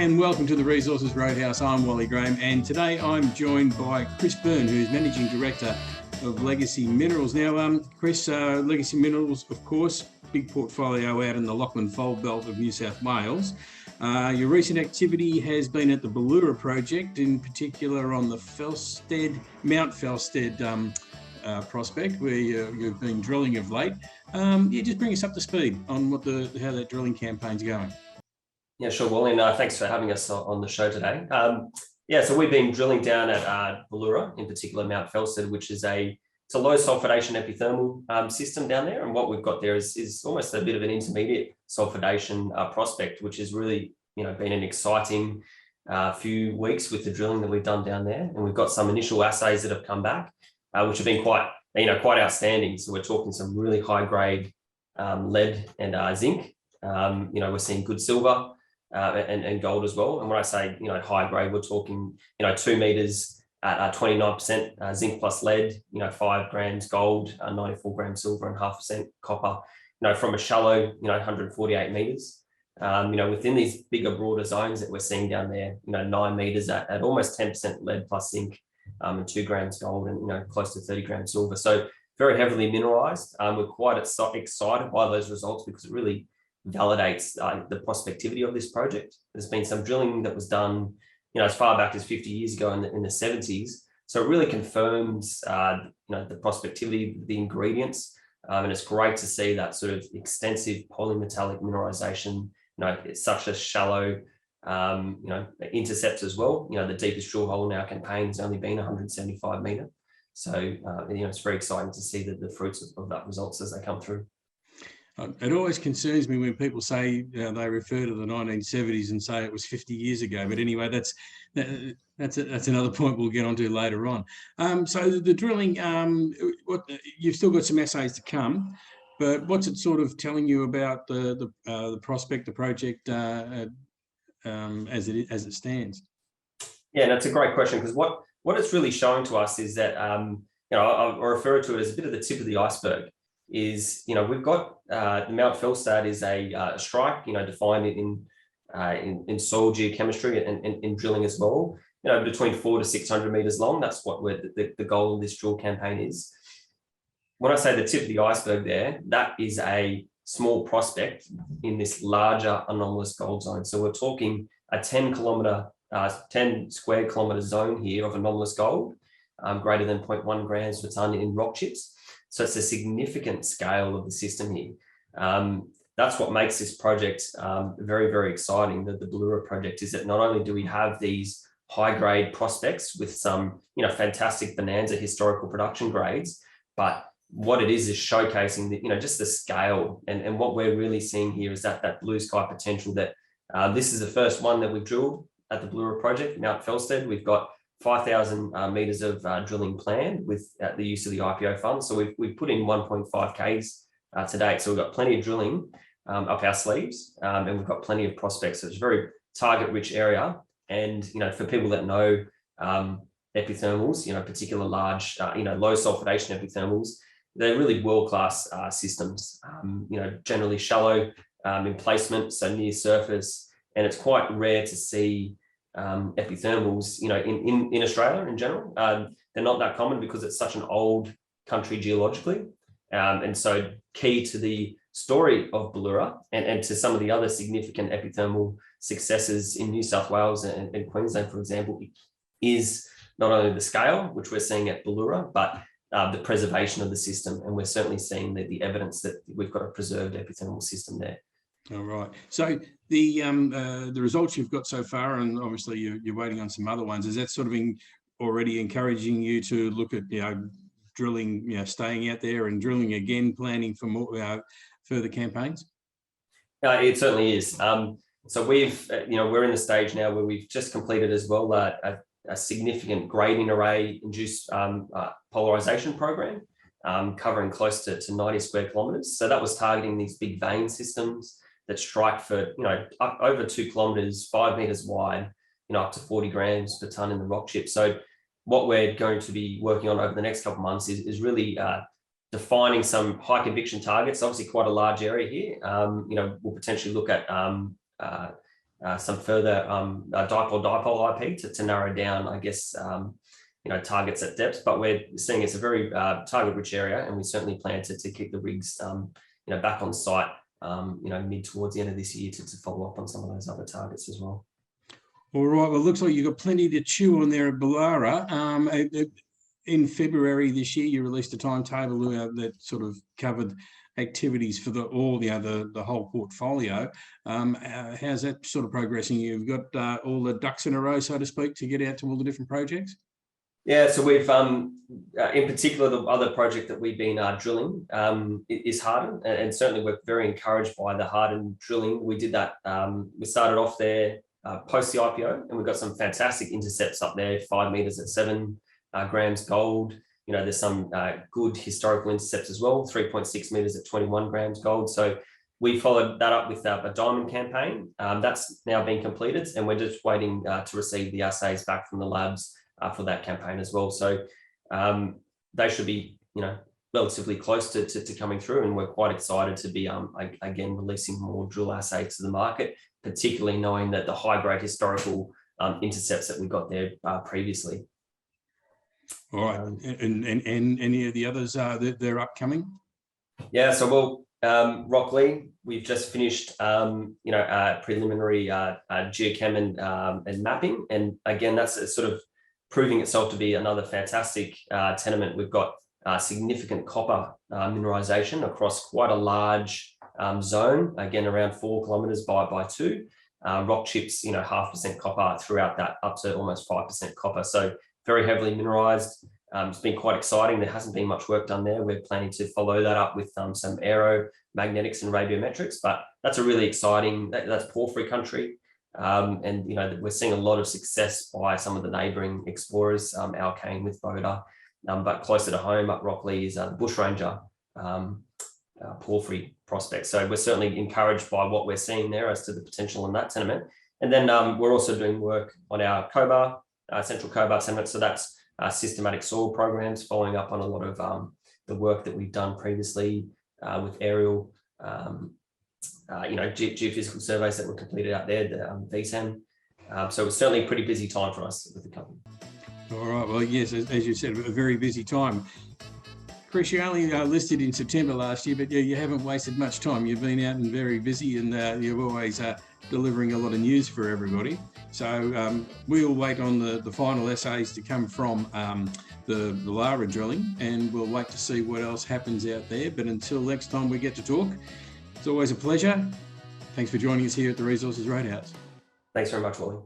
and welcome to the Resources Roadhouse. I'm Wally Graham, and today I'm joined by Chris Byrne, who's Managing Director of Legacy Minerals. Now, Chris, Legacy Minerals, of course, big portfolio out in the Lachlan Fold Belt of New South Wales. Your recent activity has been at the Bauloora project, in particular on the Mt Felstead prospect, where you've been drilling of late. Just bring us up to speed on how that drilling campaign's going. Yeah, sure, Wally. Thanks for having us on the show today. So we've been drilling down at Bauloora, in particular Mt Felstead, which is it's a low sulfidation epithermal system down there. And what we've got there is almost a bit of an intermediate sulfidation prospect, which has really been an exciting few weeks with the drilling that we've done down there. And we've got some initial assays that have come back, which have been quite outstanding. So we're talking some really high grade lead and zinc. We're seeing good silver and gold as well. And when I say high grade, we're talking 2 meters at 29% zinc plus lead, 5 grams gold, 94 grams silver, and 0.5% copper. From a shallow 148 meters. Within these bigger, broader zones that we're seeing down there, 9 meters at almost 10% lead plus zinc, and 2 grams gold, and close to 30 grams silver. So very heavily mineralized. We're quite excited by those results because it really validates the prospectivity of this project. There's been some drilling that was done, as far back as 50 years ago in the 70s. So it really confirms, the prospectivity, the ingredients, and it's great to see that sort of extensive polymetallic mineralization. It's such a shallow, intercepts as well. The deepest drill hole in our campaign has only been 175 meter. So it's very exciting to see the fruits of that results as they come through. It always concerns me when people say they refer to the 1970s and say it was 50 years ago. But anyway, that's another point we'll get onto later on. So the drilling, you've still got some assays to come, but what's it sort of telling you about the prospect, the project as it stands? Yeah, that's a great question, because what it's really showing to us is that I refer to it as a bit of the tip of the iceberg. We've got the Mt Felstead is a strike, defined in soil geochemistry and in drilling as well, between 400 to 600 meters long. That's what the goal of this drill campaign is. When I say the tip of the iceberg there, that is a small prospect in this larger anomalous gold zone. So we're talking a 10 square kilometer zone here of anomalous gold, greater than 0.1 grams per ton in rock chips. So it's a significant scale of the system here. That's what makes this project very, very exciting. The Bauloora project is that not only do we have these high grade prospects with some fantastic bonanza historical production grades, but what it is showcasing the, just the scale. And what we're really seeing here is that blue sky potential that this is the first one that we've drilled at the Bauloora project, Mt Felstead. We've got 5,000 meters of drilling planned with the use of the IPO fund. So we've put in 1.5 Ks to date. So we've got plenty of drilling up our sleeves, and we've got plenty of prospects. So it's a very target-rich area. And for people that know epithermals, particular large, low sulfidation epithermals, they're really world-class systems. Generally shallow in placement, so near surface, and it's quite rare to see epithermals, in Australia in general. They're not that common because it's such an old country geologically. And so key to the story of Bauloora and to some of the other significant epithermal successes in New South Wales and Queensland, for example, is not only the scale, which we're seeing at Bauloora, but the preservation of the system. And we're certainly seeing the evidence that we've got a preserved epithermal system there. All right. So the results you've got so far, and obviously you're waiting on some other ones, is that sort of already encouraging you to look at drilling, staying out there and drilling again, planning for more further campaigns? It certainly is. So we've we're in the stage now where we've just completed as well a significant grading array induced polarization program, covering close to 90 square kilometers. So that was targeting these big vein systems that strike for up over 2 kilometers, 5 meters wide, up to 40 grams per ton in the rock chip. So what we're going to be working on over the next couple of months is really defining some high conviction targets. Obviously quite a large area here. We'll potentially look at some further dipole IP to narrow down, I guess, targets at depth. But we're seeing it's a very target-rich area, and we certainly plan to keep the rigs, back on site, mid towards the end of this year to follow up on some of those other targets as well. All right. Well, it looks like you've got plenty to chew on there at Bauloora. In February this year, you released a timetable that sort of covered activities for the whole portfolio. How's that sort of progressing? You've got all the ducks in a row, so to speak, to get out to all the different projects? Yeah, so we've, in particular, the other project that we've been drilling is Harden, and certainly we're very encouraged by the Harden drilling. We did that, we started off there post the IPO, and we've got some fantastic intercepts up there, 5 meters at 7 grams gold. There's some good historical intercepts as well, 3.6 meters at 21 grams gold. So we followed that up with a diamond campaign. That's now been completed, and we're just waiting to receive the assays back from the labs for that campaign as well. So they should be, relatively close to coming through, and we're quite excited to be, again, releasing more drill assays to the market, particularly knowing that the high-grade historical intercepts that we got there previously. All right, and any of the others they're upcoming? Yeah, so Rockley, we've just finished, preliminary geochem and mapping, and again, that's sort of proving itself to be another fantastic tenement. We've got significant copper mineralization across quite a large zone, again around 4 kilometers by 2. Rock chips, 0.5% copper throughout that, up to almost 5% copper. So very heavily mineralized. It's been quite exciting. There hasn't been much work done there. We're planning to follow that up with some aeromagnetics and radiometrics, but that's a really exciting, that's porphyry country. And we're seeing a lot of success by some of the neighbouring explorers, Alkane with Boda, but closer to home up Rockley is the Bushranger porphyry prospect. So we're certainly encouraged by what we're seeing there as to the potential in that tenement. And then we're also doing work on our Cobar, Central Cobar tenement. So that's systematic soil programs, following up on a lot of the work that we've done previously with aerial, geophysical surveys that were completed out there, the VTEM. So it's certainly a pretty busy time for us with the company. All right. Well, yes, as you said, a very busy time. Chris, you only listed in September last year, but you haven't wasted much time. You've been out and very busy, and you're always delivering a lot of news for everybody. So we'll wait on the final essays to come from the Bauloora drilling, and we'll wait to see what else happens out there. But until next time we get to talk, it's always a pleasure. Thanks for joining us here at the Resources Roadhouse. Thanks very much, Wally.